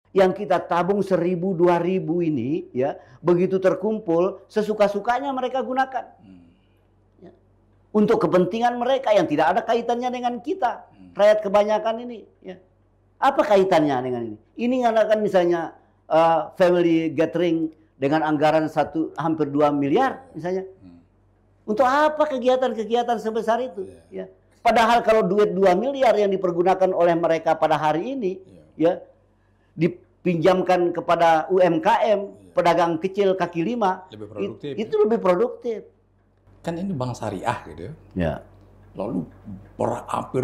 Yang kita tabung 1.000, 2.000 ini, ya, begitu terkumpul, sesuka-sukanya mereka gunakan. Ya. Untuk kepentingan mereka yang tidak ada kaitannya dengan kita, rakyat kebanyakan ini. Ya. Apa kaitannya dengan ini? Ini ngadakan misalnya family gathering dengan anggaran hampir 2 miliar misalnya. Untuk apa kegiatan-kegiatan sebesar itu? Ya. Padahal kalau duit 2 miliar yang dipergunakan oleh mereka pada hari ini, ya, dipinjamkan kepada UMKM, pedagang kecil kaki lima, itu lebih produktif. Kan ini bank syariah gitu ya. Lalu hampir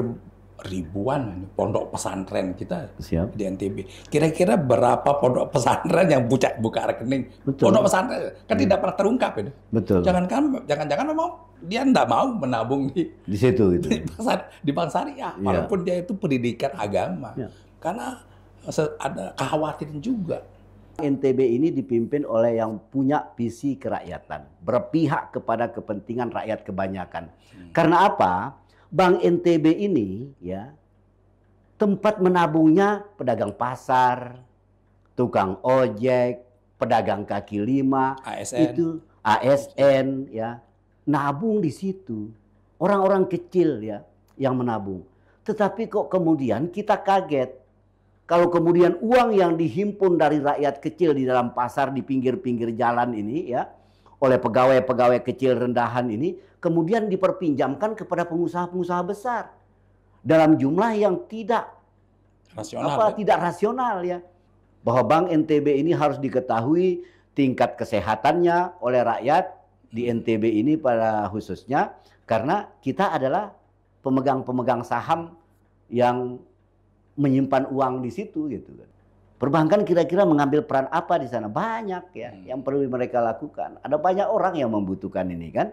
ribuan pondok pesantren kita di NTB. Kira-kira berapa pondok pesantren yang buka rekening? Betul. Pondok pesantren kan tidak pernah terungkap itu. Betul. Jangan-jangan memang dia tidak mau menabung di situ gitu. Di bank syariah, walaupun dia itu pendidikan agama. Karena ada kekhawatiran juga. NTB ini dipimpin oleh yang punya visi kerakyatan, berpihak kepada kepentingan rakyat kebanyakan. Karena apa? Bank NTB ini, ya, tempat menabungnya pedagang pasar, tukang ojek, pedagang kaki lima, ASN, ya, nabung di situ. Orang-orang kecil, ya, yang menabung. Tetapi kok kemudian kita kaget kalau kemudian uang yang dihimpun dari rakyat kecil di dalam pasar di pinggir-pinggir jalan ini, ya, oleh pegawai-pegawai kecil rendahan ini, kemudian diperpinjamkan kepada pengusaha-pengusaha besar dalam jumlah yang tidak rasional, ya. Bahwa Bank NTB ini harus diketahui tingkat kesehatannya oleh rakyat di NTB ini pada khususnya, karena kita adalah pemegang-pemegang saham yang menyimpan uang di situ gitu kan. Perbankan kira-kira mengambil peran apa di sana? Banyak, ya, yang perlu mereka lakukan. Ada banyak orang yang membutuhkan ini kan.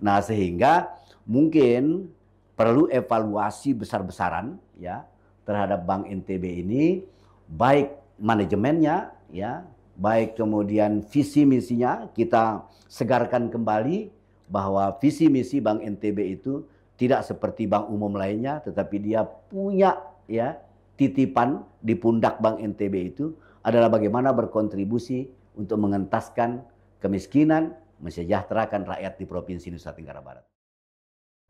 Nah, sehingga mungkin perlu evaluasi besar-besaran, ya, terhadap Bank NTB ini, baik manajemennya, ya, baik kemudian visi misinya kita segarkan kembali bahwa visi misi Bank NTB itu tidak seperti bank umum lainnya, tetapi dia punya, ya, titipan di pundak Bank NTB itu adalah bagaimana berkontribusi untuk mengentaskan kemiskinan, mensejahterakan rakyat di Provinsi Nusa Tenggara Barat.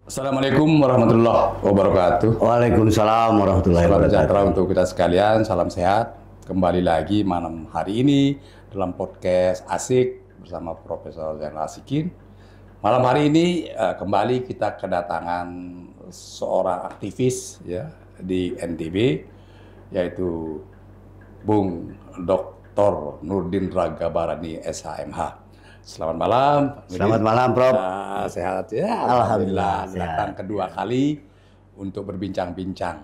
Assalamualaikum warahmatullahi wabarakatuh. Waalaikumsalam warahmatullahi wabarakatuh. Salam sejahtera untuk kita sekalian, salam sehat. Kembali lagi malam hari ini dalam podcast Asik bersama Profesor Zainal Asikin. Malam hari ini kembali kita kedatangan seorang aktivis, ya, di NTB, yaitu Bung Dr. Nurdin Ragabarani SHMH. Selamat malam. Selamat malam, Prof. Sehat ya. Alhamdulillah. Datang kedua kali untuk berbincang-bincang.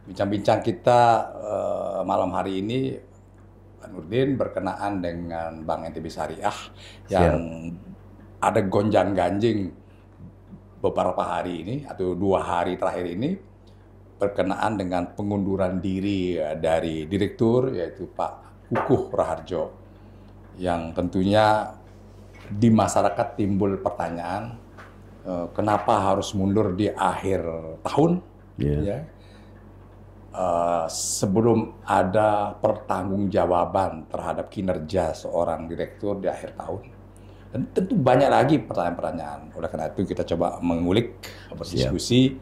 Bincang-bincang kita malam hari ini, Pak Nurdin, berkenaan dengan Bank NTB Syariah yang ada gonjang-ganjing beberapa hari ini atau 2 hari terakhir ini, berkenaan dengan pengunduran diri dari direktur, yaitu Pak Kukuh Raharjo, yang tentunya di masyarakat timbul pertanyaan kenapa harus mundur di akhir tahun, ya, sebelum ada pertanggungjawaban terhadap kinerja seorang direktur di akhir tahun. Dan tentu banyak lagi pertanyaan-pertanyaan. Oleh karena itu kita coba mengulik, berdiskusi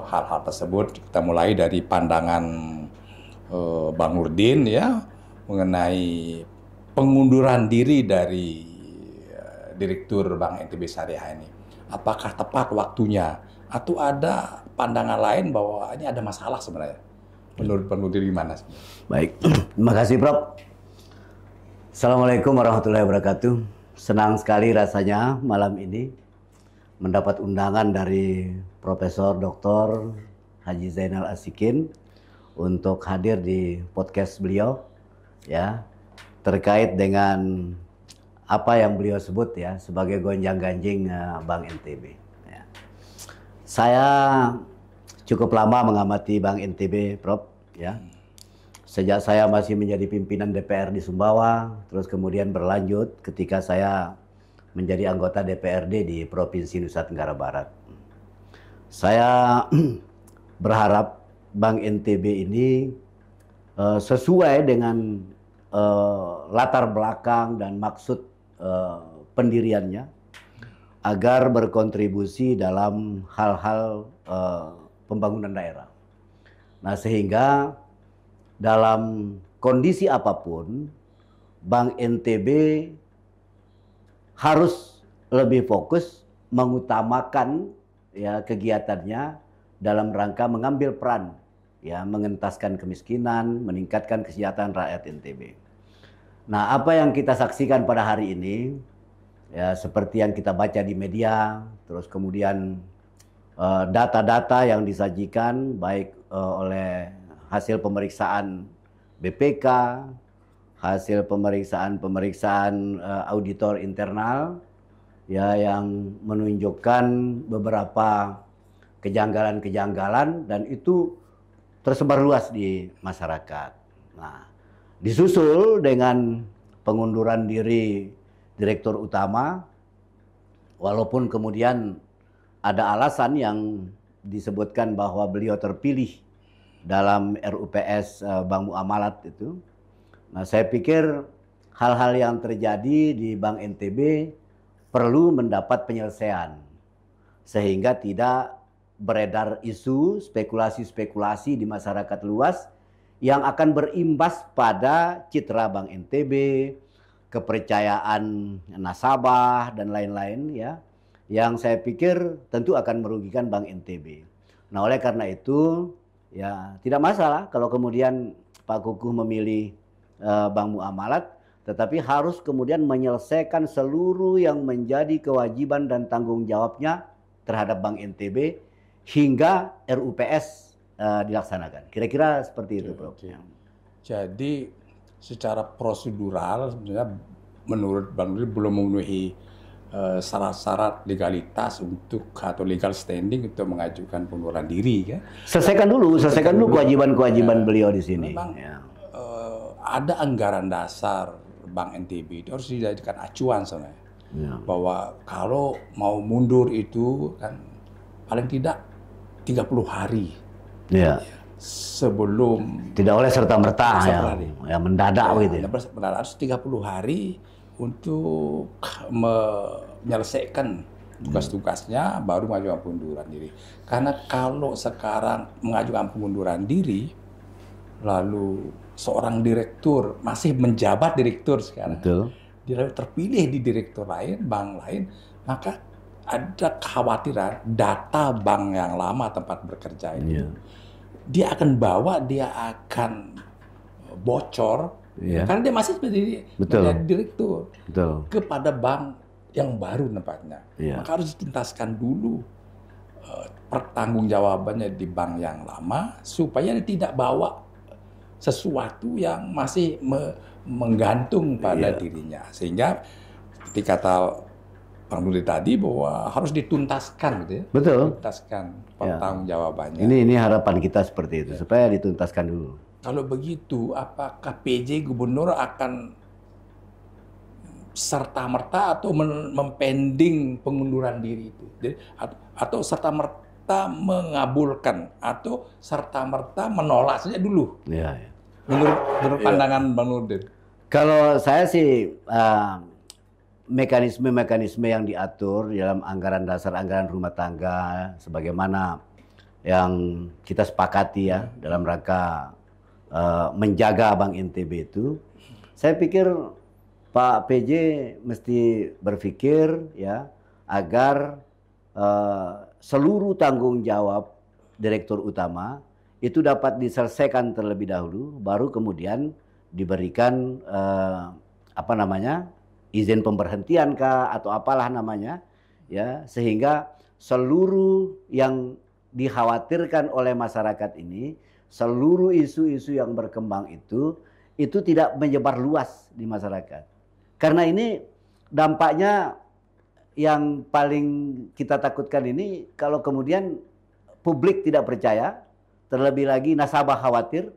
hal-hal tersebut. Kita mulai dari pandangan Bang Nurdin, ya, mengenai pengunduran diri dari Direktur Bank NTB Syariah ini. Apakah tepat waktunya? Atau ada pandangan lain bahwa ini ada masalah sebenarnya? Menurut Bang Nurdin gimana? Baik, terima kasih, Prof. Assalamualaikum warahmatullahi wabarakatuh. Senang sekali rasanya malam ini mendapat undangan dari Profesor Dr. Haji Zainal Asikin untuk hadir di podcast beliau, ya, terkait dengan apa yang beliau sebut, ya, sebagai gonjang-ganjing Bank NTB. Ya. Saya cukup lama mengamati Bank NTB, Prof, ya. Sejak saya masih menjadi pimpinan DPR di Sumbawa, terus kemudian berlanjut ketika saya menjadi anggota DPRD di Provinsi Nusa Tenggara Barat. Saya berharap Bank NTB ini sesuai dengan latar belakang dan maksud pendiriannya agar berkontribusi dalam hal-hal pembangunan daerah. Nah, sehingga dalam kondisi apapun, Bank NTB harus lebih fokus mengutamakan ya kegiatannya dalam rangka mengambil peran ya mengentaskan kemiskinan, meningkatkan kesejahteraan rakyat NTB. Nah, apa yang kita saksikan pada hari ini ya seperti yang kita baca di media, terus kemudian data-data yang disajikan baik oleh hasil pemeriksaan BPK, hasil pemeriksaan auditor internal ya yang menunjukkan beberapa kejanggalan-kejanggalan dan itu tersebar luas di masyarakat. Nah, disusul dengan pengunduran diri direktur utama, walaupun kemudian ada alasan yang disebutkan bahwa beliau terpilih dalam RUPS Bank Muamalat itu. Nah, saya pikir hal-hal yang terjadi di Bank NTB perlu mendapat penyelesaian sehingga tidak beredar isu spekulasi-spekulasi di masyarakat luas yang akan berimbas pada citra Bank NTB, kepercayaan nasabah dan lain-lain ya, yang saya pikir tentu akan merugikan Bank NTB. Nah, oleh karena itu ya tidak masalah kalau kemudian Pak Kukuh memilih Bank Muamalat, tetapi harus kemudian menyelesaikan seluruh yang menjadi kewajiban dan tanggung jawabnya terhadap Bank NTB hingga RUPS dilaksanakan. Kira-kira seperti itu, Prof. Jadi secara prosedural sebenarnya menurut Bang Nurdin belum memenuhi syarat-syarat legalitas untuk atau legal standing untuk mengajukan pengunduran diri kan. Selesaikan dulu kewajiban-kewajiban beliau di sini. Memang ada anggaran dasar Bank NTB itu harus dijadikan acuan sebenarnya. Bahwa kalau mau mundur itu kan paling tidak 30 hari. Sebelum tidak oleh serta-merta ya mendadak gitu. Mendadak harus 30 hari untuk menyelesaikan tugas-tugasnya baru mengajukan pengunduran diri. Karena kalau sekarang mengajukan pengunduran diri lalu seorang direktur masih menjabat direktur sekarang, dia terpilih di direktur lain, bank lain, maka ada kekhawatiran data bank yang lama tempat bekerja itu dia akan bocor karena dia masih menjadi direktur kepada bank yang baru tempatnya. Maka harus dituntaskan dulu pertanggungjawabannya di bank yang lama supaya dia tidak bawa sesuatu yang masih menggantung pada dirinya. Sehingga seperti kata Bang Nurdin tadi bahwa harus dituntaskan gitu ya. Dituntaskan pertanggungjawabannya. Ini harapan kita seperti itu supaya dituntaskan dulu. Kalau begitu, apakah PJ Gubernur akan serta-merta atau mempending pengunduran diri itu? Atau serta-merta mengabulkan atau serta-merta menolak saja dulu? Menurut pandangan Bang Nurdin. Kalau saya sih mekanisme-mekanisme yang diatur dalam anggaran dasar anggaran rumah tangga sebagaimana yang kita sepakati ya dalam rangka menjaga Bank NTB itu, saya pikir Pak PJ mesti berpikir ya agar seluruh tanggung jawab direktur utama itu dapat diselesaikan terlebih dahulu, baru kemudian diberikan izin pemberhentian kah atau apalah namanya ya, sehingga seluruh yang dikhawatirkan oleh masyarakat ini, seluruh isu-isu yang berkembang itu tidak menyebar luas di masyarakat. Karena ini dampaknya yang paling kita takutkan ini kalau kemudian publik tidak percaya, terlebih lagi nasabah khawatir,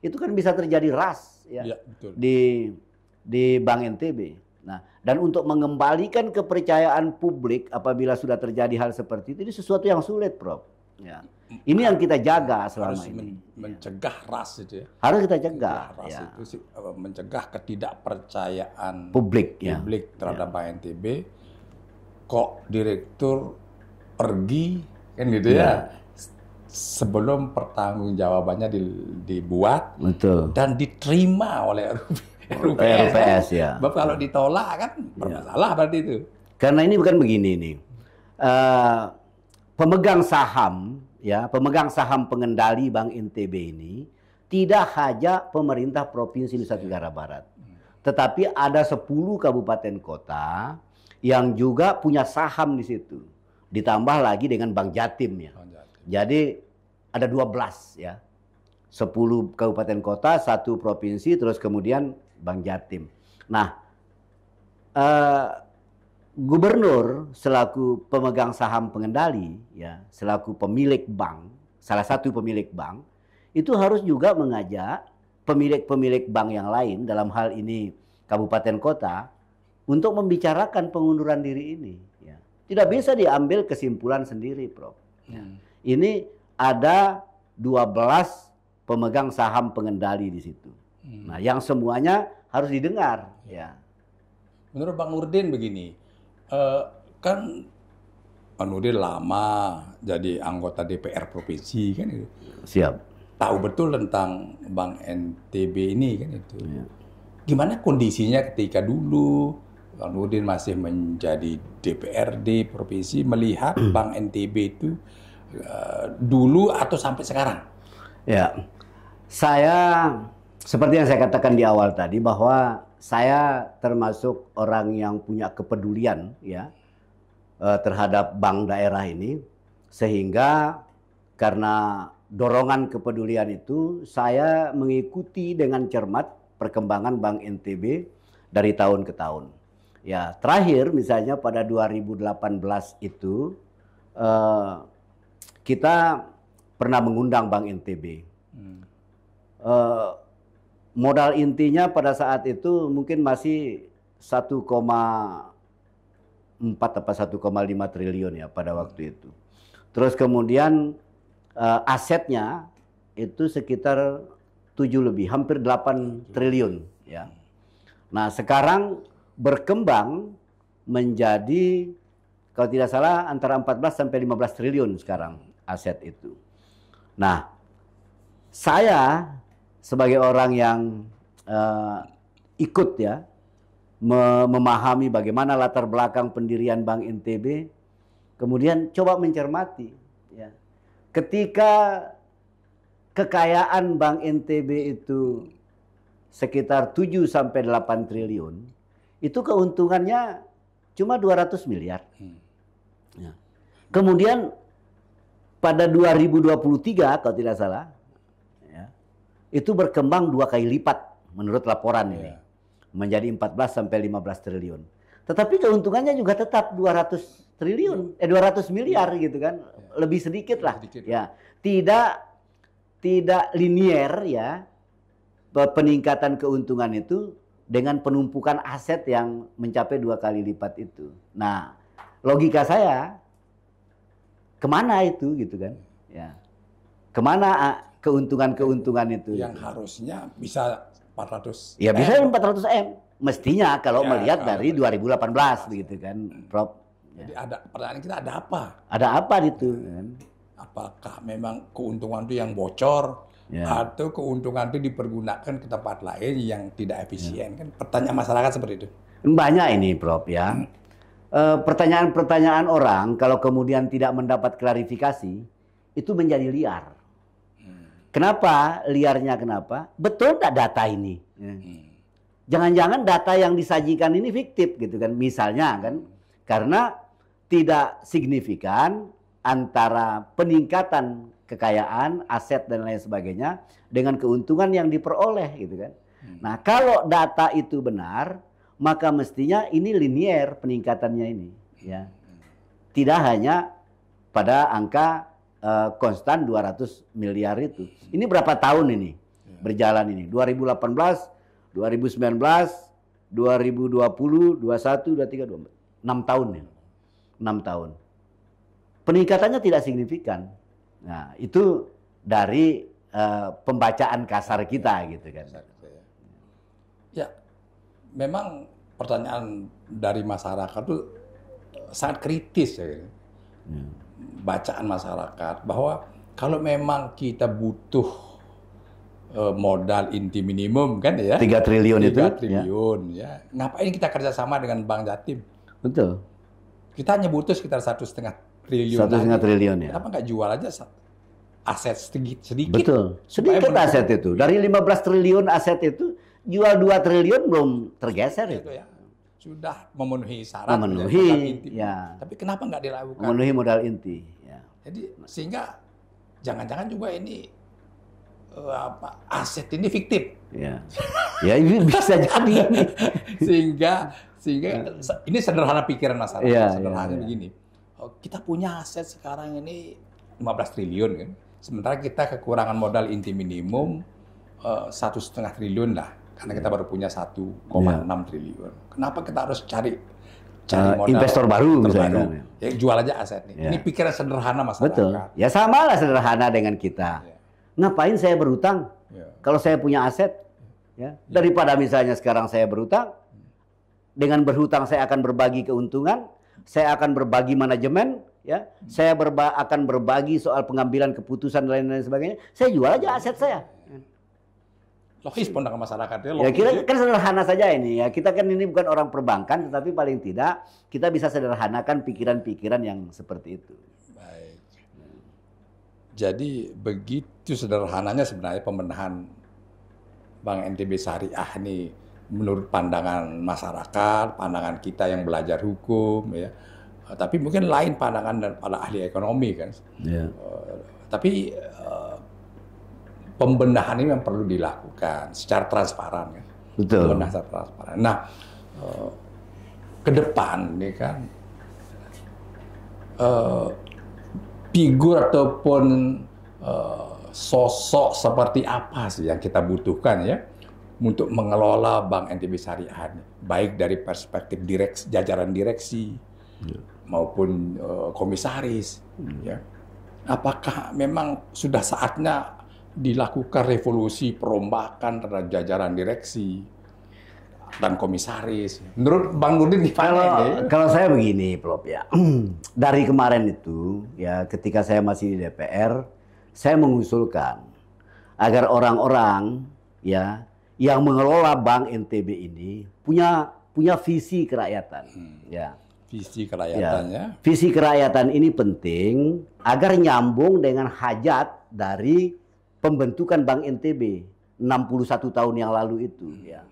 itu kan bisa terjadi ras ya, di Bank NTB. Nah, dan untuk mengembalikan kepercayaan publik apabila sudah terjadi hal seperti itu, ini sesuatu yang sulit, Prof. Ya. Ini yang kita jaga selama harus ini. mencegah ras itu ya. Harus kita cegah. Ras Ya. itu sih, mencegah ketidakpercayaan Publik, ya. terhadap Bank NTB. Kok direktur pergi kan gitu ya. Sebelum pertanggungjawabannya dibuat Betul. dan diterima oleh RUPS ya. Sebab kalau ditolak kan bermasalah berarti itu. Karena ini bukan begini nih. Pemegang saham ya, pemegang saham pengendali Bank NTB ini tidak hanya pemerintah Provinsi Nusa Tenggara Barat. Tetapi ada 10 kabupaten kota yang juga punya saham di situ. Ditambah lagi dengan Bank Jatim ya. Jadi ada 12 ya. 10 kabupaten kota, 1 provinsi, terus kemudian Bank Jatim. Nah, gubernur selaku pemegang saham pengendali, ya, selaku pemilik bank, salah satu pemilik bank, itu harus juga mengajak pemilik-pemilik bank yang lain, dalam hal ini kabupaten kota, untuk membicarakan pengunduran diri ini. Ya. Tidak bisa diambil kesimpulan sendiri, Prof. Ya. Ini ada 12 pemegang saham pengendali di situ. Nah, yang semuanya harus didengar. Ya. Menurut Bang Nurdin begini, kan Bang Nurdin lama jadi anggota DPR provinsi kan itu. Siap. Tahu betul tentang Bank NTB ini kan itu. Ya. Gimana kondisinya ketika dulu Bang Nurdin masih menjadi DPRD provinsi melihat Bank NTB itu dulu atau sampai sekarang? Ya, saya seperti yang saya katakan di awal tadi bahwa saya termasuk orang yang punya kepedulian ya terhadap bank daerah ini, sehingga karena dorongan kepedulian itu saya mengikuti dengan cermat perkembangan Bank NTB dari tahun ke tahun. Ya, terakhir misalnya pada 2018 itu kita pernah mengundang Bank NTB. Modal intinya pada saat itu mungkin masih 1,4 atau 1,5 triliun ya pada waktu itu. Terus kemudian asetnya itu sekitar 7 lebih, hampir 8 triliun ya. Nah, sekarang berkembang menjadi kalau tidak salah antara 14 sampai 15 triliun sekarang aset itu. Nah, saya sebagai orang yang ikut ya memahami bagaimana latar belakang pendirian Bank NTB, kemudian coba mencermati ya. Ketika kekayaan Bank NTB itu sekitar 7 sampai 8 triliun, itu keuntungannya cuma 200 miliar. Ya. Kemudian pada 2023 kalau tidak salah ya, itu berkembang 2 kali lipat menurut laporan ini. Menjadi 14 sampai 15 triliun. Tetapi keuntungannya juga tetap 200 triliun, 200 miliar gitu kan. Lebih sedikit lah. Ya. Tidak linier ya peningkatan keuntungan itu dengan penumpukan aset yang mencapai 2 kali lipat itu. Nah, logika saya kemana itu gitu kan? Ya, kemana keuntungan-keuntungan itu? Yang harusnya bisa 400. Ya bisa 400 M. Mestinya kalau Ya, melihat kalau dari 2018 begitu kan, Prof. Jadi ada pertanyaan kita ada apa? Ada apa itu? Kan? Apakah memang keuntungan itu yang bocor Ya. atau keuntungan itu dipergunakan ke tempat lain yang tidak efisien? Kan pertanyaan masyarakat seperti itu. Banyak ini, Prof. Ya. Pertanyaan-pertanyaan orang kalau kemudian tidak mendapat klarifikasi itu menjadi liar. Kenapa liarnya? Kenapa? Betul nggak data ini? Jangan-jangan data yang disajikan ini fiktif gitu kan? Misalnya kan, karena tidak signifikan antara peningkatan kekayaan, aset dan lain sebagainya dengan keuntungan yang diperoleh gitu kan? Nah, kalau data itu benar, maka mestinya ini linier peningkatannya ini, ya. Tidak hanya pada angka konstan 200 miliar itu. Ini berapa tahun ini berjalan ini? 2018, 2019, 2020, 21, 23, 24. 6 tahun ya. 6 tahun. Peningkatannya tidak signifikan. Nah, itu dari pembacaan kasar kita gitu kan. Ya, memang pertanyaan dari masyarakat itu sangat kritis ya. Bacaan masyarakat bahwa kalau memang kita butuh modal inti minimum kan ya 3 triliun 3 itu triliun ya. Ngapain kita kerjasama dengan Bank Jatim? betul. Kita hanya butuh sekitar 1,5 triliun. 1,5 triliun ya. Kenapa nggak jual aja aset sedikit? Betul. Sedikit aset itu. Dari 15 triliun aset itu jual 2 triliun belum tergeser itu. Ya. Sudah memenuhi syarat. Memenuhi ya. Tapi kenapa nggak dilakukan? Memenuhi modal inti ya. Jadi sehingga jangan-jangan juga ini aset ini fiktif. Ya. Ya ini bisa jadi. sehingga ini sederhana pikiran masyarakat. Ya, sederhana ya. begini. Kita punya aset sekarang ini 15 triliun kan. Sementara kita kekurangan modal inti minimum 1,5 triliun lah. Karena kita baru punya 1,6 triliun. Kenapa kita harus cari modal investor baru misalnya. Ya, jual aja aset nih. Ini pikiran sederhana masyarakat. Betul. Ya samalah sederhana dengan kita. Ngapain saya berutang? Kalau saya punya aset, ya. Daripada misalnya sekarang saya berutang, dengan berhutang saya akan berbagi keuntungan, saya akan berbagi manajemen, ya. Saya akan berbagi soal pengambilan keputusan dan lain-lain sebagainya. Saya jual aja aset saya. Logis pandangan masyarakat ya. Kita kan sederhana saja ini ya. Kita kan ini bukan orang perbankan, tetapi paling tidak kita bisa sederhanakan pikiran-pikiran yang seperti itu. Baik. Jadi begitu sederhananya sebenarnya pembenahan Bank NTB Syariah ini menurut pandangan masyarakat, pandangan kita yang belajar hukum ya. Tapi mungkin lain pandangan dan para ahli ekonomi kan. Yeah. Tapi pembenahan ini memang perlu dilakukan secara transparan kan. Betul. Pembenahan secara transparan. Nah, ke depan ini kan figur ataupun sosok seperti apa sih yang kita butuhkan ya untuk mengelola Bank NTB Syariah ini, baik dari perspektif jajaran direksi maupun komisaris ya. Apakah memang sudah saatnya dilakukan revolusi perombakan terhadap jajaran direksi dan komisaris? Menurut Bang Nurdin gimana? Kalau saya begini, Prof ya. Dari kemarin itu ya ketika saya masih di DPR, saya mengusulkan agar orang-orang ya yang mengelola Bank NTB ini punya visi kerakyatan. Ya. Visi kerajaan ya. Visi kerakyatan ini penting agar nyambung dengan hajat dari pembentukan Bank NTB 61 tahun yang lalu itu ya.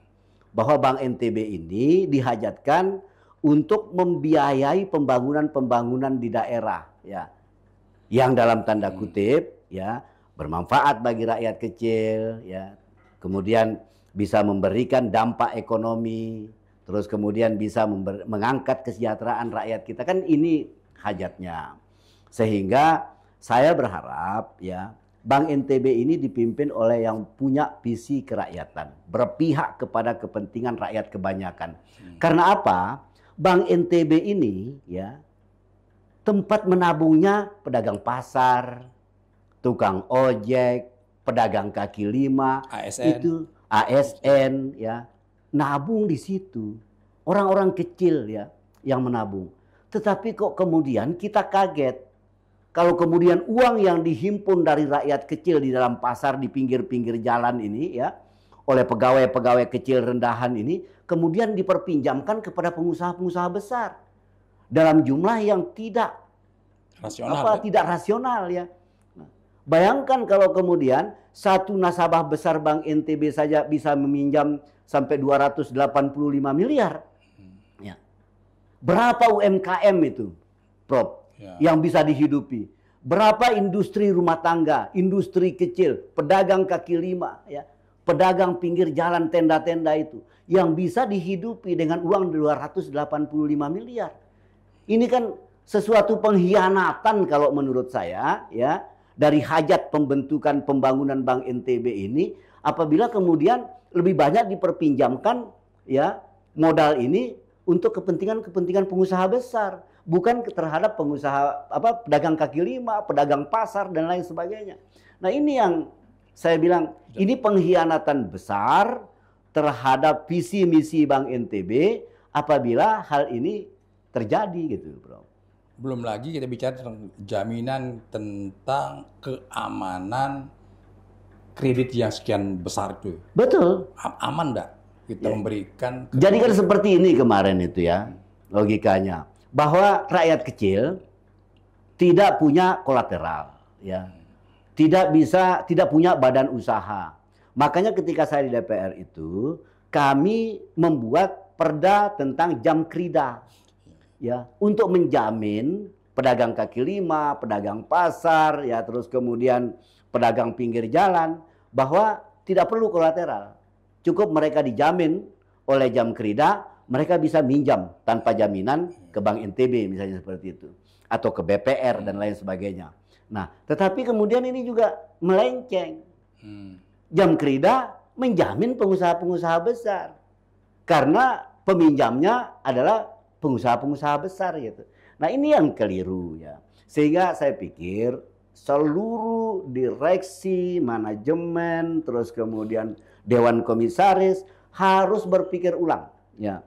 Bahwa Bank NTB ini dihajatkan untuk membiayai pembangunan-pembangunan di daerah ya. Yang dalam tanda kutip ya bermanfaat bagi rakyat kecil ya. Kemudian bisa memberikan dampak ekonomi, terus kemudian bisa mengangkat kesejahteraan rakyat kita, kan ini hajatnya. Sehingga saya berharap ya Bank NTB ini dipimpin oleh yang punya visi kerakyatan, berpihak kepada kepentingan rakyat kebanyakan. Karena apa? Bank NTB ini ya tempat menabungnya pedagang pasar, tukang ojek, pedagang kaki lima, ASN ya. Nabung di situ. Orang-orang kecil ya yang menabung. Tetapi kok kemudian kita kaget. Kalau kemudian uang yang dihimpun dari rakyat kecil di dalam pasar di pinggir-pinggir jalan ini ya. Oleh pegawai-pegawai kecil rendahan ini. Kemudian diperpinjamkan kepada pengusaha-pengusaha besar. Dalam jumlah yang tidak rasional ya. Bayangkan kalau kemudian satu nasabah besar Bank NTB saja bisa meminjam sampai 285 miliar. Ya. Berapa UMKM itu, Prof, yang bisa dihidupi? Berapa industri rumah tangga, industri kecil, pedagang kaki lima, ya, pedagang pinggir jalan, tenda-tenda itu, yang bisa dihidupi dengan uang 285 miliar. Ini kan sesuatu pengkhianatan kalau menurut saya, ya. Dari hajat pembentukan pembangunan Bank NTB ini, apabila kemudian lebih banyak diperpinjamkan ya modal ini untuk kepentingan pengusaha besar. bukan terhadap pengusaha pedagang kaki lima, pedagang pasar dan lain sebagainya. Nah, ini yang saya bilang, ini pengkhianatan besar terhadap visi misi Bank NTB apabila hal ini terjadi gitu, Bro. Belum lagi kita bicara tentang jaminan tentang keamanan kredit yang sekian besar itu. Betul. Aman enggak kita memberikan? Jadi kan seperti ini kemarin itu ya, logikanya. Bahwa rakyat kecil tidak punya kolateral, ya, tidak punya badan usaha. Makanya ketika saya di DPR itu, kami membuat perda tentang jam krida, ya, untuk menjamin pedagang kaki lima, pedagang pasar, ya, terus kemudian pedagang pinggir jalan bahwa tidak perlu kolateral, cukup mereka dijamin oleh jam krida. Mereka bisa minjam tanpa jaminan ke Bank NTB misalnya seperti itu. Atau ke BPR dan lain sebagainya. Nah, tetapi kemudian ini juga melenceng. Jam krida menjamin pengusaha-pengusaha besar. Karena peminjamnya adalah pengusaha-pengusaha besar gitu. Nah, ini yang keliru ya. Sehingga saya pikir seluruh direksi, manajemen, terus kemudian Dewan Komisaris harus berpikir ulang ya.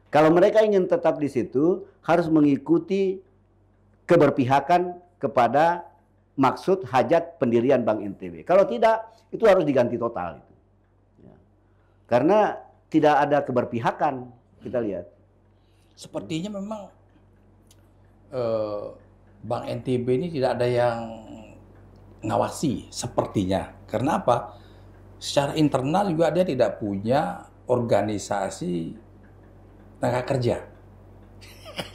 Kalau mereka ingin tetap di situ, harus mengikuti keberpihakan kepada maksud hajat pendirian Bank NTB. Kalau tidak, itu harus diganti total. Ya. Karena tidak ada keberpihakan, kita lihat. Sepertinya memang Bank NTB ini tidak ada yang ngawasi, sepertinya. Karena apa? Secara internal juga dia tidak punya organisasi tenaga kerja.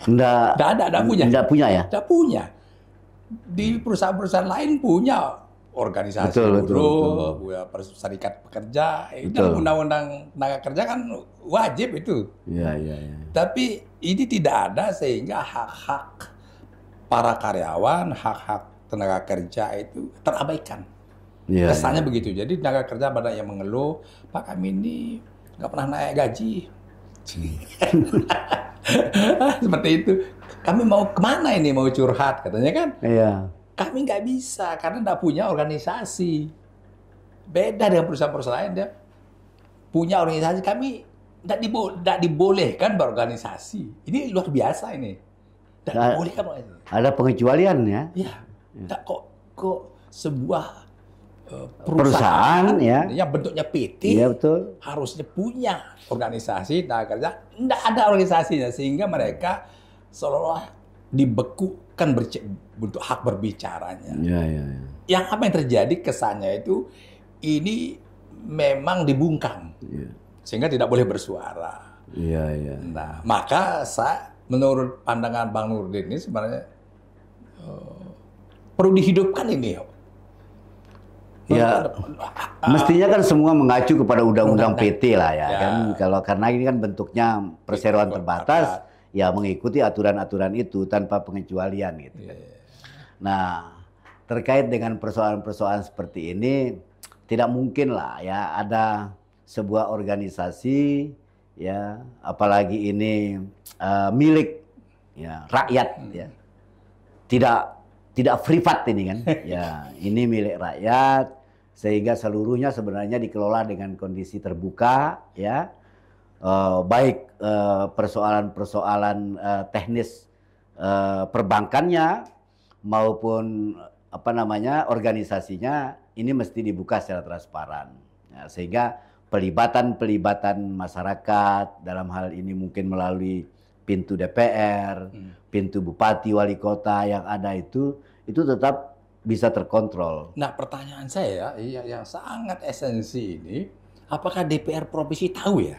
Nggak punya. Nggak punya ya? Nggak punya. Di perusahaan-perusahaan lain punya organisasi buruh, punya serikat pekerja. Itu undang-undang tenaga kerja kan wajib itu. Iya. Tapi ini tidak ada sehingga hak-hak para karyawan, hak-hak tenaga kerja itu terabaikan. Kesannya begitu. Jadi tenaga kerja banyak yang mengeluh, Pak, kami ini nggak pernah naik gaji. Seperti itu. Kami mau kemana ini? Mau curhat katanya kan? Iya. Kami nggak bisa karena nggak punya organisasi. Beda dengan perusahaan-perusahaan lain, dia punya organisasi. Kami nggak dibolehkan berorganisasi. Ini luar biasa ini. Nggak dibolehkan. Ada pengecualian ya? Iya. Nggak kok sebuah perusahaan ya, yang bentuknya PT, iya, betul, harusnya punya organisasi tenaga kerja. Nggak ada organisasinya sehingga mereka seolah-olah dibekukan untuk hak berbicaranya. Iya. Yang apa yang terjadi kesannya itu ini memang dibungkam, sehingga tidak boleh bersuara. Iya. Nah, maka menurut pandangan Bang Nurdin ini sebenarnya perlu dihidupkan ini. Ya, mestinya kan semua mengacu kepada undang-undang PT lah ya, kan. Karena ini kan bentuknya perseroan terbatas, ya mengikuti aturan-aturan itu tanpa pengecualian gitu. Nah, terkait dengan persoalan-persoalan seperti ini, tidak mungkin lah ya ada sebuah organisasi ya, apalagi ini milik ya rakyat ya. Tidak privat ini kan, ya ini milik rakyat sehingga seluruhnya sebenarnya dikelola dengan kondisi terbuka ya, baik persoalan-persoalan teknis perbankannya maupun organisasinya ini mesti dibuka secara transparan, ya, sehingga pelibatan masyarakat dalam hal ini mungkin melalui pintu DPR, pintu bupati, wali kota yang ada itu tetap bisa terkontrol. Nah, pertanyaan saya yang sangat esensi ini, apakah DPR provinsi tahu ya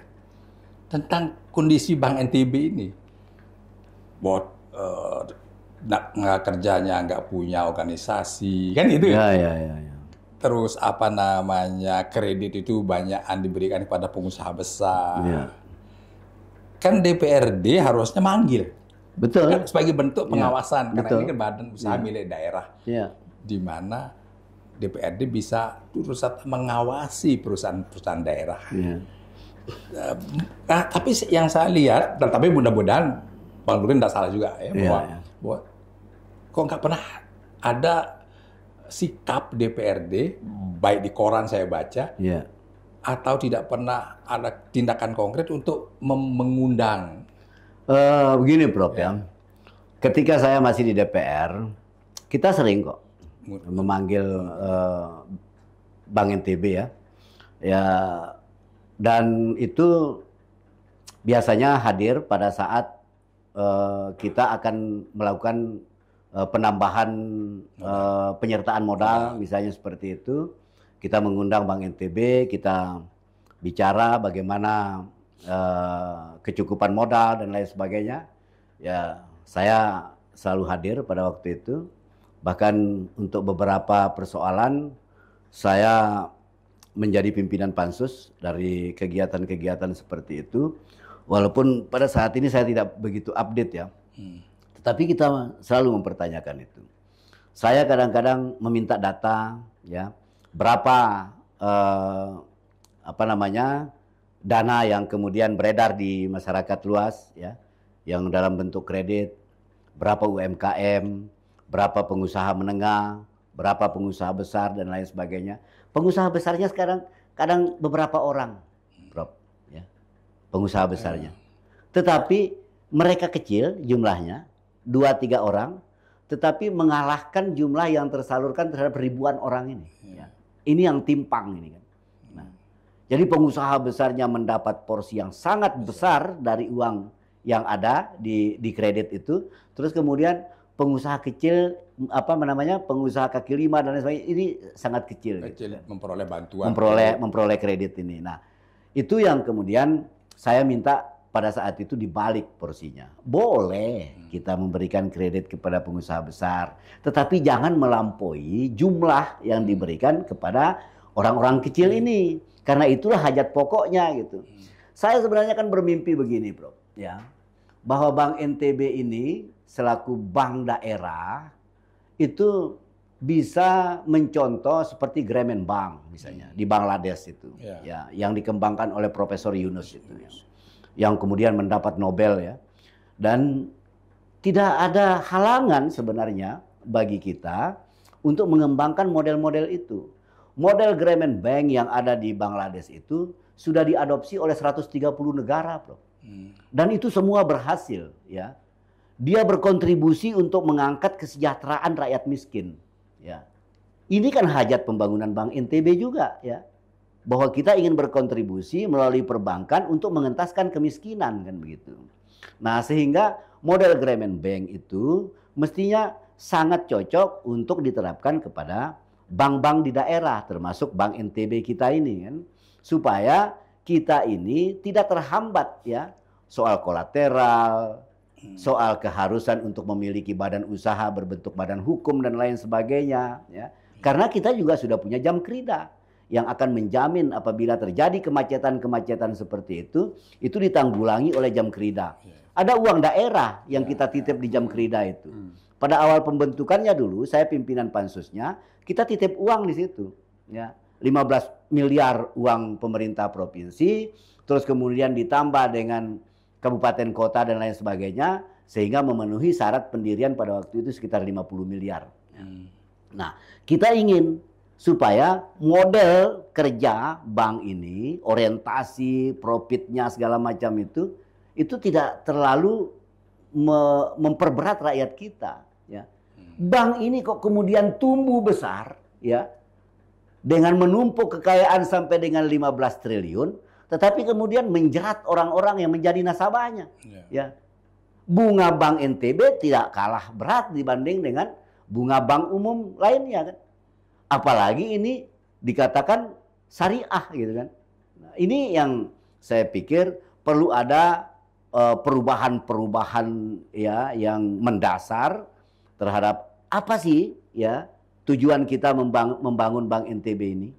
tentang kondisi Bank NTB ini? Buat kerjanya nggak punya organisasi, kan itu ya? Ya. Terus kredit itu banyakan diberikan kepada pengusaha besar. Ya. Kan DPRD harusnya manggil. Betul. Kan sebagai bentuk pengawasan, karena betul. ini kan badan usaha milik daerah. Di mana DPRD bisa turut serta mengawasi perusahaan-perusahaan daerah. Nah, tapi yang saya lihat, tapi mudah-mudahan Bang Nurdin tidak salah juga ya, bahwa, Iya. bahwa kok nggak pernah ada sikap DPRD, baik di koran saya baca, Iya. atau tidak pernah ada tindakan konkret untuk mengundang. Begini Prof ya. Ketika saya masih di DPR, kita sering kok memanggil Bank NTB ya. Ya, dan itu biasanya hadir pada saat kita akan melakukan penambahan penyertaan modal, misalnya seperti itu. Kita mengundang Bank NTB, kita bicara bagaimana kecukupan modal dan lain sebagainya. Ya, saya selalu hadir pada waktu itu. Bahkan untuk beberapa persoalan saya menjadi pimpinan pansus dari kegiatan-kegiatan seperti itu. Walaupun pada saat ini saya tidak begitu update ya. Tetapi kita selalu mempertanyakan itu. Saya kadang-kadang meminta data ya, berapa dana yang kemudian beredar di masyarakat luas ya, yang dalam bentuk kredit, berapa UMKM, berapa pengusaha menengah, berapa pengusaha besar dan lain sebagainya. Pengusaha besarnya sekarang kadang beberapa orang, Prof, ya, pengusaha besarnya. Tetapi mereka kecil jumlahnya, 2-3 orang, tetapi mengalahkan jumlah yang tersalurkan terhadap ribuan orang ini. Ya. Ini yang timpang ini kan. Nah, jadi pengusaha besarnya mendapat porsi yang sangat besar dari uang yang ada di kredit itu, terus kemudian pengusaha kecil pengusaha kaki lima dan lain sebagainya ini sangat kecil gitu. Memperoleh bantuan, memperoleh kredit ini. Nah, itu yang kemudian saya minta pada saat itu dibalik porsinya. Boleh kita memberikan kredit kepada pengusaha besar, tetapi jangan melampaui jumlah yang diberikan kepada orang-orang kecil ini, karena itulah hajat pokoknya gitu. Saya sebenarnya kan bermimpi begini, Bro, ya, bahwa Bank NTB ini selaku bank daerah itu bisa mencontoh seperti Grameen Bank misalnya di Bangladesh itu, ya, yang dikembangkan oleh Profesor Yunus itu, ya, yang kemudian mendapat Nobel ya, dan tidak ada halangan sebenarnya bagi kita untuk mengembangkan model-model itu. Model Grameen Bank yang ada di Bangladesh itu sudah diadopsi oleh 130 negara, Bro. Dan itu semua berhasil, ya. Dia berkontribusi untuk mengangkat kesejahteraan rakyat miskin, ya. Ini kan hajat pembangunan Bank NTB juga, ya. Bahwa kita ingin berkontribusi melalui perbankan untuk mengentaskan kemiskinan, kan begitu. Nah, sehingga model Grameen Bank itu mestinya sangat cocok untuk diterapkan kepada bank-bank di daerah, termasuk Bank NTB kita ini, kan, supaya kita ini tidak terhambat, ya, soal kolateral, soal keharusan untuk memiliki badan usaha berbentuk badan hukum dan lain sebagainya, ya. Karena kita juga sudah punya jam kerida yang akan menjamin apabila terjadi kemacetan-kemacetan seperti itu ditanggulangi oleh jam kerida. Ada uang daerah yang kita titip di jam kerida itu. Pada awal pembentukannya dulu, saya pimpinan pansusnya, kita titip uang di situ, ya. 15 miliar uang pemerintah provinsi, terus kemudian ditambah dengan kabupaten kota dan lain sebagainya, sehingga memenuhi syarat pendirian pada waktu itu sekitar 50 miliar. Nah, kita ingin supaya model kerja bank ini, orientasi, profitnya segala macam itu tidak terlalu memperberat rakyat kita, ya. Bank ini kok kemudian tumbuh besar, ya, dengan menumpuk kekayaan sampai dengan 15 triliun, tetapi kemudian menjerat orang-orang yang menjadi nasabahnya, ya. Bunga Bank NTB tidak kalah berat dibanding dengan bunga bank umum lainnya, kan. Apalagi ini dikatakan syariah gitu kan. Nah, ini yang saya pikir perlu ada perubahan-perubahan, ya, yang mendasar terhadap apa sih, ya, tujuan kita membangun Bank NTB ini,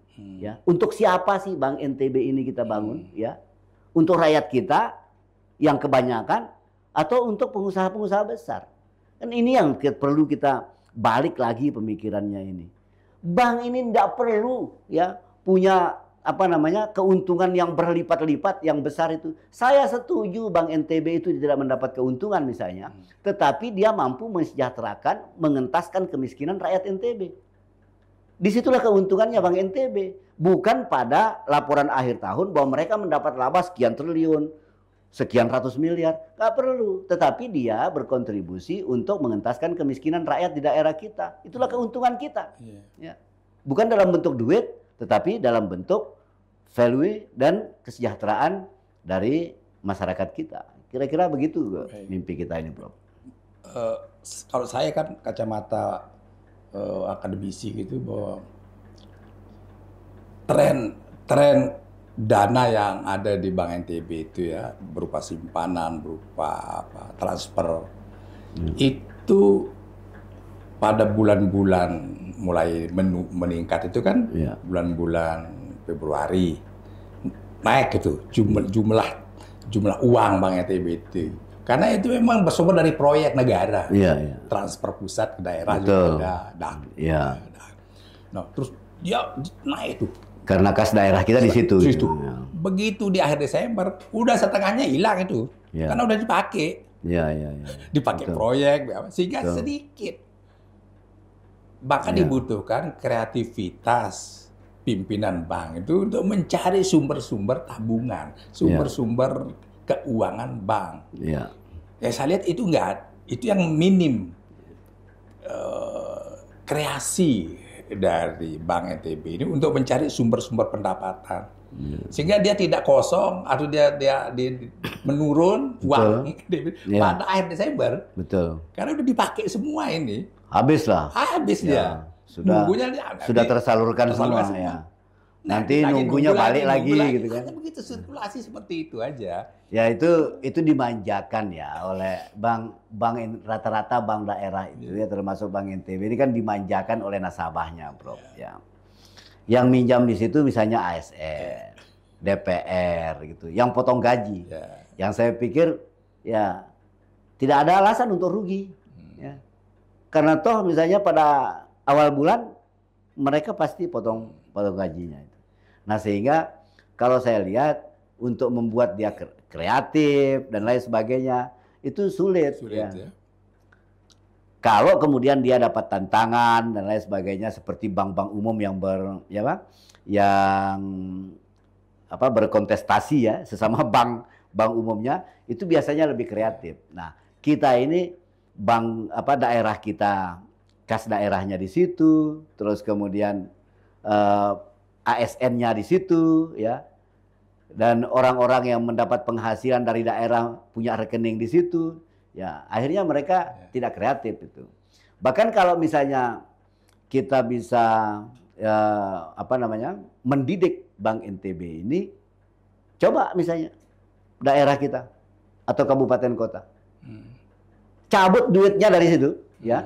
ya. Untuk siapa sih Bank NTB ini kita bangun, ya? Untuk rakyat kita yang kebanyakan atau untuk pengusaha-pengusaha besar? Kan ini yang perlu kita balik lagi pemikirannya ini. Bank ini tidak perlu, ya, punya apa namanya, keuntungan yang berlipat-lipat yang besar itu. Saya setuju Bank NTB itu tidak mendapat keuntungan misalnya, tetapi dia mampu mensejahterakan, mengentaskan kemiskinan rakyat NTB. Disitulah keuntungannya Bank NTB, bukan pada laporan akhir tahun bahwa mereka mendapat laba sekian triliun, sekian ratus miliar, nggak perlu. Tetapi dia berkontribusi untuk mengentaskan kemiskinan rakyat di daerah kita. Itulah keuntungan kita. Ya. Bukan dalam bentuk duit, tetapi dalam bentuk value dan kesejahteraan dari masyarakat kita. Kira-kira begitu mimpi kita ini, Prof. Kalau saya kan kacamata akademisi gitu, bahwa tren dana yang ada di Bank NTB itu ya, berupa simpanan, berupa transfer, itu pada bulan-bulan mulai meningkat itu kan, bulan-bulan Februari naik gitu jumlah uang Bank NTB itu, karena itu memang bersumber dari proyek negara, transfer pusat ke daerah. Betul. Juga ada. Nah, terus dia naik tuh karena kas daerah kita di situ. Begitu di akhir Desember udah setengahnya hilang itu, karena udah dipakai. Dipakai proyek, sehingga sedikit. Bahkan dibutuhkan kreativitas pimpinan bank itu untuk mencari sumber-sumber tabungan, sumber-sumber keuangan bank. Ya, saya lihat itu itu yang minim kreasi dari Bank NTB ini untuk mencari sumber-sumber pendapatan. Sehingga dia tidak kosong atau dia menurun uang pada akhir Desember. Betul. Karena udah dipakai semua ini. Habis dia. Sudah tersalurkan semua. Ya. Nanti nunggunya balik lagi gitu kan. Begitu sirkulasi seperti itu aja. Ya itu dimanjakan ya oleh bank rata-rata bank daerah itu ya, termasuk Bank NTB ini kan dimanjakan oleh nasabahnya, Prof. Ya. Yang minjam di situ misalnya ASN, DPR gitu, yang potong gaji. Yang saya pikir ya tidak ada alasan untuk rugi. Ya. Karena toh misalnya pada awal bulan mereka pasti potong gajinya itu. Nah, sehingga kalau saya lihat untuk membuat dia kreatif dan lain sebagainya itu sulit ya. Kalau kemudian dia dapat tantangan dan lain sebagainya seperti bank-bank umum yang berkontestasi ya sesama bank umumnya, itu biasanya lebih kreatif. Nah, kita ini bank daerah kita, kas daerahnya di situ, terus kemudian ASN-nya di situ ya. Dan orang-orang yang mendapat penghasilan dari daerah punya rekening di situ, ya akhirnya mereka tidak kreatif itu. Bahkan kalau misalnya kita bisa mendidik Bank NTB ini, coba misalnya daerah kita atau kabupaten kota, cabut duitnya dari situ, ya,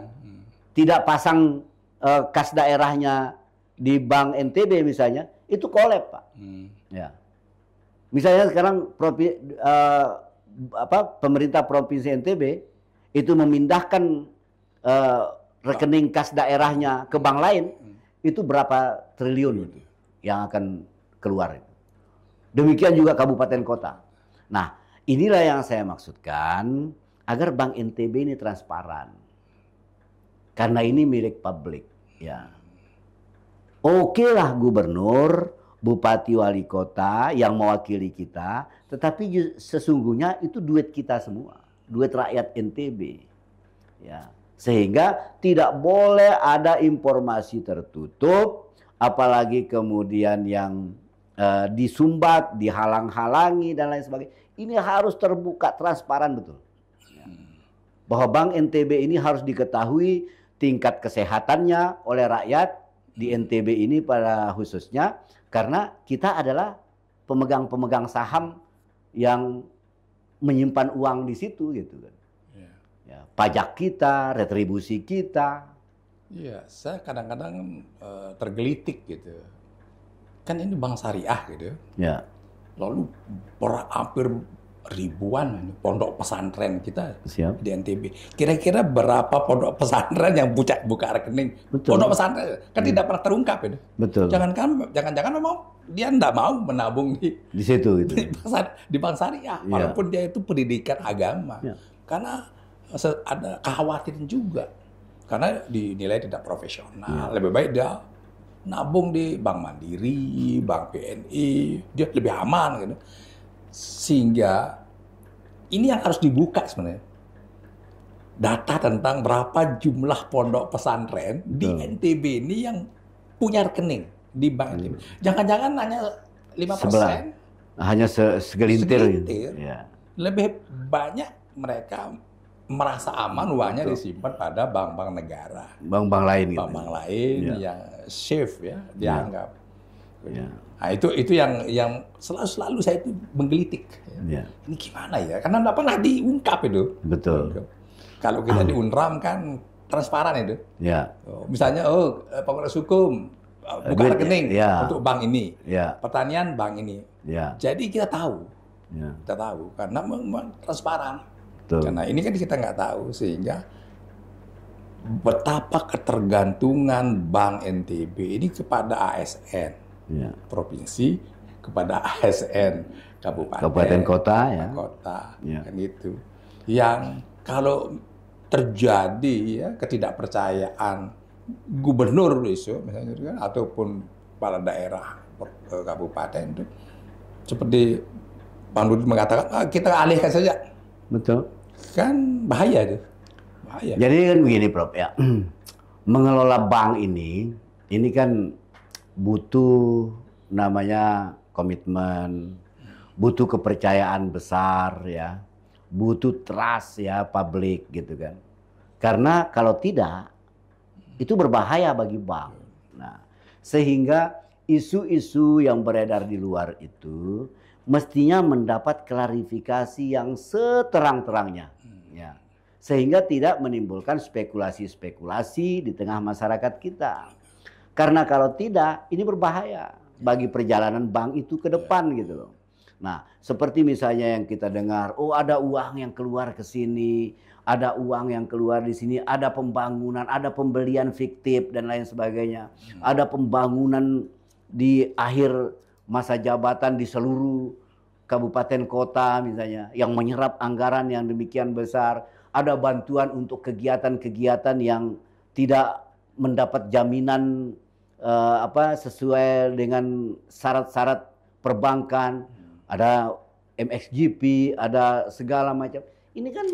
tidak pasang kas daerahnya di Bank NTB misalnya, itu kolab, Pak. Ya. Misalnya sekarang pemerintah provinsi NTB itu memindahkan rekening kas daerahnya ke bank lain, itu berapa triliun yang akan keluar. Demikian juga kabupaten kota. Nah, inilah yang saya maksudkan agar Bank NTB ini transparan. Karena ini milik publik, ya. Oke lah gubernur, bupati, wali kota yang mewakili kita, tetapi sesungguhnya itu duit kita semua, duit rakyat NTB. Ya, sehingga tidak boleh ada informasi tertutup, apalagi kemudian yang disumbat, dihalang-halangi dan lain sebagainya. Ini harus terbuka, transparan betul. Ya. Bahwa Bank NTB ini harus diketahui tingkat kesehatannya oleh rakyat di NTB ini pada khususnya. Karena kita adalah pemegang-pemegang saham yang menyimpan uang di situ gitu kan. Ya, pajak kita, retribusi kita. Iya, saya kadang-kadang tergelitik gitu. Kan ini bank syariah gitu. Ya. Lalu hampir ribuan pondok pesantren kita Siap. di NTB. Kira-kira berapa pondok pesantren yang buka rekening? Betul. Pondok pesantren kan tidak pernah terungkap itu. Betul. Jangan-jangan dia enggak mau menabung di situ gitu. di bank syariah, walaupun dia itu pendidikan agama. Karena ada kekhawatiran juga. Karena dinilai tidak profesional. Lebih baik dia nabung di Bank Mandiri, Bank BNI, dia lebih aman gitu. Sehingga ini yang harus dibuka sebenarnya. Data tentang berapa jumlah pondok pesantren di NTB ini yang punya rekening di bank NTB. Jangan-jangan hanya 5%. Hanya segelintir. Ya. Lebih banyak mereka merasa aman uangnya disimpan pada bank-bank negara. Bank-bank lain gitu. Bank-bank lain yang safe ya, dianggap. Nah, itu yang selalu saya itu menggelitik. Ini gimana ya? Karena nggak pernah diungkap itu. Betul. Kalau kita di UNRAM kan transparan itu. Misalnya, Fakultas Hukum buka rekening untuk bank ini, pertanian bank ini. Jadi kita tahu, karena memang transparan. Karena ini kan kita nggak tahu, sehingga betapa ketergantungan Bank NTB ini kepada ASN. Provinsi kepada ASN kabupaten kota kan gitu, yang kalau terjadi ketidakpercayaan gubernur itu misalnya kan, ataupun kepala daerah kabupaten itu seperti Bang Nurdin mengatakan kita alihkan saja, betul kan bahaya itu, bahaya. Jadi kan begini Prof ya, mengelola bank ini kan butuh namanya komitmen, butuh kepercayaan besar ya, butuh trust ya publik gitu kan. Karena kalau tidak itu berbahaya bagi bank. Nah, sehingga isu-isu yang beredar di luar itu mestinya mendapat klarifikasi yang seterang-terangnya ya. Sehingga tidak menimbulkan spekulasi-spekulasi di tengah masyarakat kita. Karena kalau tidak, ini berbahaya bagi perjalanan bank itu ke depan gitu loh. Nah, seperti misalnya yang kita dengar, oh ada uang yang keluar ke sini, ada uang yang keluar di sini, ada pembangunan, ada pembelian fiktif dan lain sebagainya. Ada pembangunan di akhir masa jabatan di seluruh kabupaten kota misalnya, yang menyerap anggaran yang demikian besar. Ada bantuan untuk kegiatan-kegiatan yang tidak mendapat jaminan sesuai dengan syarat-syarat perbankan, ada MXGP, ada segala macam. Ini kan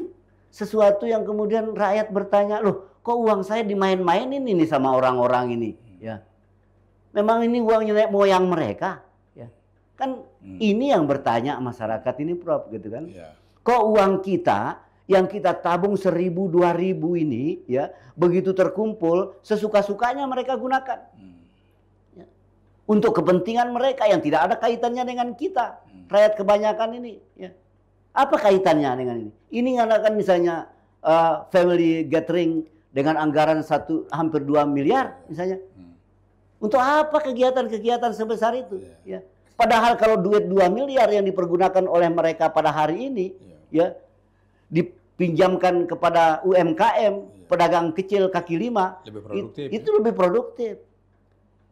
sesuatu yang kemudian rakyat bertanya, loh kok uang saya dimain-mainin ini sama orang-orang ini? Ya, memang ini uangnya nenek moyang mereka, ya kan? Ini yang bertanya masyarakat ini, Prof, gitu kan? Kok uang kita yang kita tabung 1.000, 2.000 ini, ya begitu terkumpul sesuka-sukanya mereka gunakan. Untuk kepentingan mereka yang tidak ada kaitannya dengan kita, rakyat kebanyakan ini. Ya. Apa kaitannya dengan ini? Ini ngadakan misalnya family gathering dengan anggaran hampir 2 miliar misalnya. Untuk apa kegiatan-kegiatan sebesar itu? Ya. Padahal kalau duit 2 miliar yang dipergunakan oleh mereka pada hari ini, ya dipinjamkan kepada UMKM, pedagang kecil kaki lima, itu lebih produktif.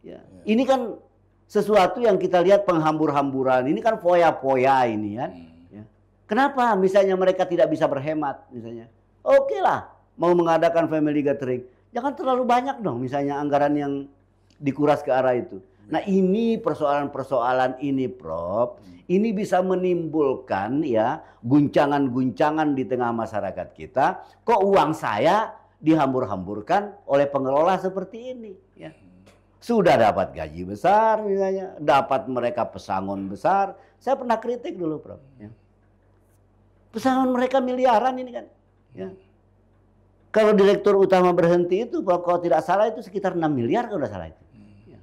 Ya. Ini kan sesuatu yang kita lihat penghambur-hamburan. Ini kan foya-foya ini kan. Ya. Kenapa misalnya mereka tidak bisa berhemat misalnya? Oke lah, mau mengadakan family gathering. Jangan terlalu banyak dong misalnya anggaran yang dikuras ke arah itu. Nah ini persoalan-persoalan ini Prof. Ini bisa menimbulkan ya guncangan-guncangan di tengah masyarakat kita. Kok uang saya dihambur-hamburkan oleh pengelola seperti ini ya. Sudah dapat gaji besar misalnya, dapat mereka pesangon besar. Saya pernah kritik dulu Prof. Ya. Pesangon mereka miliaran ini kan. Ya. Kalau direktur utama berhenti itu, kalau tidak salah itu sekitar 6 miliar kalau tidak salah itu. Ya.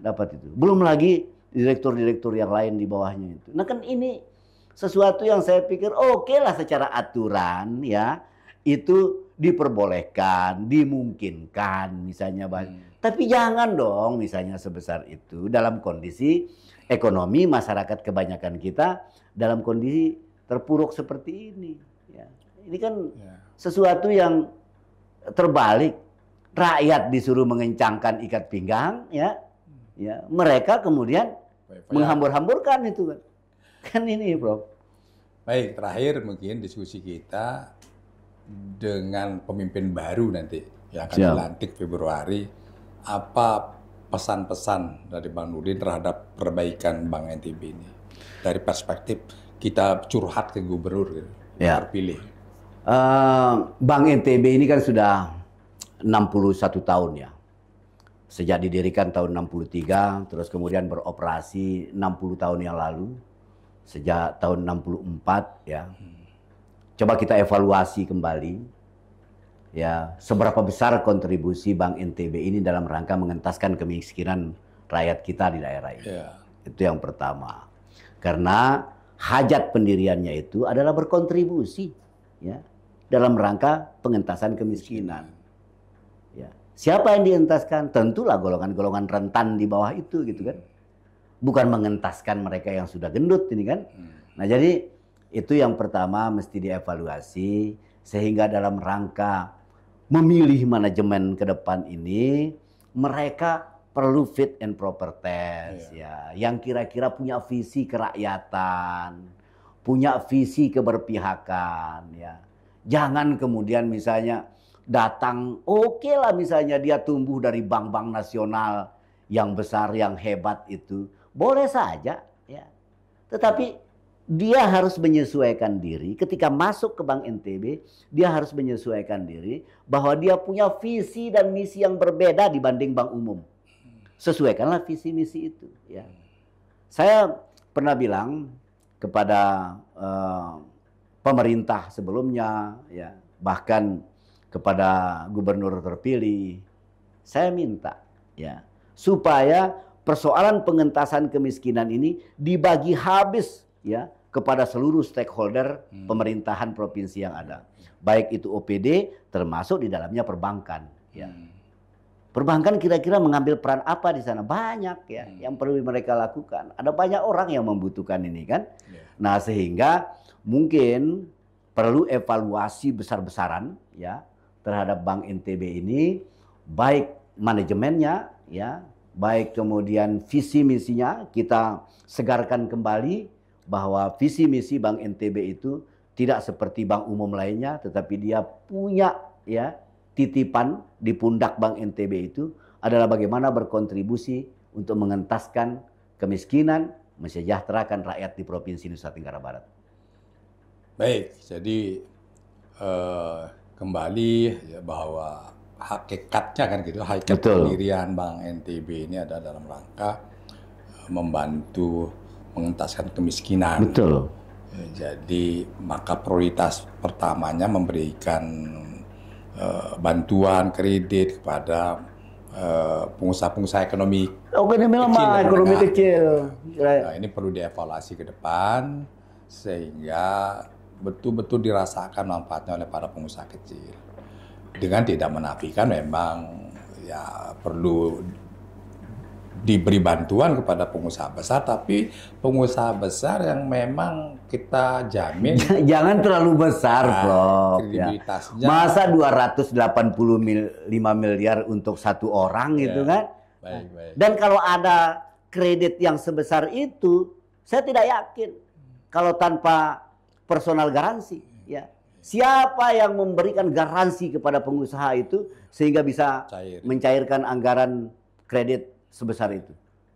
Dapat itu. Belum lagi direktur-direktur yang lain di bawahnya itu. Nah kan ini sesuatu yang saya pikir oke lah secara aturan ya. Itu diperbolehkan, dimungkinkan misalnya. Tapi jangan dong misalnya sebesar itu dalam kondisi ekonomi masyarakat kebanyakan kita dalam kondisi terpuruk seperti ini. Ya. Ini kan sesuatu yang terbalik. Rakyat disuruh mengencangkan ikat pinggang, ya, mereka kemudian menghambur-hamburkan itu kan. Kan ini, Prof. Baik, terakhir mungkin diskusi kita dengan pemimpin baru nanti yang akan dilantik Februari. Apa pesan-pesan dari Bang Nurdin terhadap perbaikan Bank NTB ini? Dari perspektif kita curhat ke gubernur gitu, terpilih. Bank NTB ini kan sudah 61 tahun ya. Sejak didirikan tahun 63, terus kemudian beroperasi 60 tahun yang lalu. Sejak tahun 64 ya. Coba kita evaluasi kembali ya, seberapa besar kontribusi Bank NTB ini dalam rangka mengentaskan kemiskinan rakyat kita di daerah ini. Itu yang pertama. Karena hajat pendiriannya itu adalah berkontribusi ya dalam rangka pengentasan kemiskinan. Ya. Siapa yang dientaskan? Tentulah golongan-golongan rentan di bawah itu gitu kan. Bukan mengentaskan mereka yang sudah gendut ini kan. Nah jadi itu yang pertama mesti dievaluasi sehingga dalam rangka memilih manajemen ke depan ini mereka perlu fit and proper test ya. Yang kira-kira punya visi kerakyatan, punya visi keberpihakan ya. Jangan kemudian misalnya datang, oke lah misalnya dia tumbuh dari bank-bank nasional yang besar, yang hebat itu. Boleh saja ya. Tetapi dia harus menyesuaikan diri ketika masuk ke Bank NTB, dia harus menyesuaikan diri bahwa dia punya visi dan misi yang berbeda dibanding bank umum. Sesuaikanlah visi misi itu ya. Saya pernah bilang kepada pemerintah sebelumnya ya, bahkan kepada gubernur terpilih, saya minta ya supaya persoalan pengentasan kemiskinan ini dibagi habis ya kepada seluruh stakeholder pemerintahan provinsi yang ada, baik itu OPD termasuk di dalamnya perbankan ya. Perbankan kira-kira mengambil peran apa di sana? Banyak ya yang perlu mereka lakukan. Ada banyak orang yang membutuhkan ini kan. Nah sehingga mungkin perlu evaluasi besar-besaran ya terhadap Bank NTB ini, baik manajemennya ya, baik kemudian visi misinya kita segarkan kembali bahwa visi misi Bank NTB itu tidak seperti bank umum lainnya, tetapi dia punya ya titipan di pundak Bank NTB itu adalah bagaimana berkontribusi untuk mengentaskan kemiskinan, mensejahterakan rakyat di Provinsi Nusa Tenggara Barat. Baik, jadi kembali ya bahwa hakikatnya kan gitu, hakikat pendirian Bank NTB ini ada dalam rangka membantu mengentaskan kemiskinan. Betul. Jadi maka prioritas pertamanya memberikan bantuan kredit kepada pengusaha-pengusaha ekonomi lemah, ekonomi kecil. Nah, ini perlu dievaluasi ke depan sehingga betul-betul dirasakan manfaatnya oleh para pengusaha kecil. Dengan tidak menafikan memang ya perlu diberi bantuan kepada pengusaha besar, tapi pengusaha besar yang memang kita jamin jangan terlalu besar, Prof. Kredibilitasnya. Masa 285 miliar untuk satu orang gitu kan? Baik. Dan kalau ada kredit yang sebesar itu, saya tidak yakin kalau tanpa personal garansi ya. Siapa yang memberikan garansi kepada pengusaha itu sehingga bisa mencairkan anggaran kredit sebesar itu?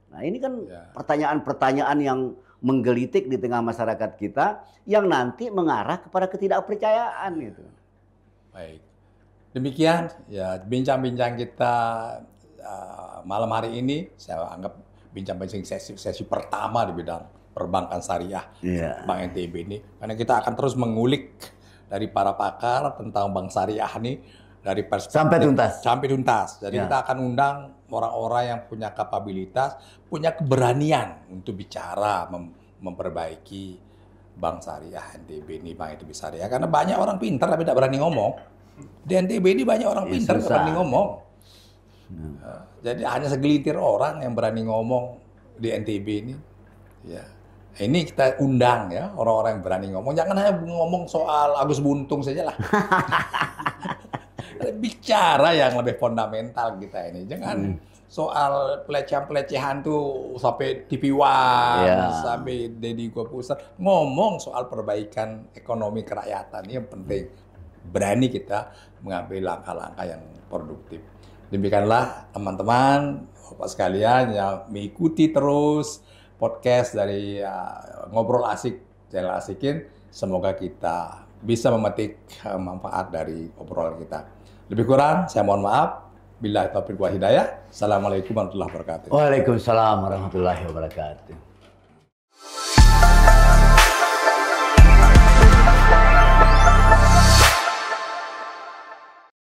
Nah ini kan pertanyaan-pertanyaan yang menggelitik di tengah masyarakat kita yang nanti mengarah kepada ketidakpercayaan gitu. Baik, demikian ya bincang-bincang kita malam hari ini. Saya anggap bincang-bincang sesi pertama di bidang perbankan syariah Bank NTB ini, karena kita akan terus mengulik dari para pakar tentang bank syariah ini dari perspektif sampai tuntas. Jadi kita akan undang orang-orang yang punya kapabilitas, punya keberanian untuk bicara memperbaiki bank syariah NTB ini, Bank NTB Syariah. Karena banyak orang pintar tapi tidak berani ngomong. Di NTB ini banyak orang pintar tidak berani ngomong. Jadi hanya segelintir orang yang berani ngomong di NTB ini. Ya. Ini kita undang ya orang-orang yang berani ngomong. Jangan hanya ngomong soal Agus Buntung saja lah. Bicara yang lebih fundamental kita ini. Jangan soal pelecehan-pelecehan tuh sampai TV One, sampai Deddy Corbuzier. Ngomong soal perbaikan ekonomi kerakyatan ini yang penting. Berani kita mengambil langkah-langkah yang produktif. Demikianlah teman-teman, Bapak sekalian yang mengikuti terus podcast dari Ngobrol Asik, Channel Asikin. Semoga kita bisa memetik manfaat dari obrolan kita. Lebih kurang, saya mohon maaf. Billahi taufiq wal hidayah. Assalamualaikum warahmatullahi wabarakatuh. Waalaikumsalam warahmatullahi wabarakatuh.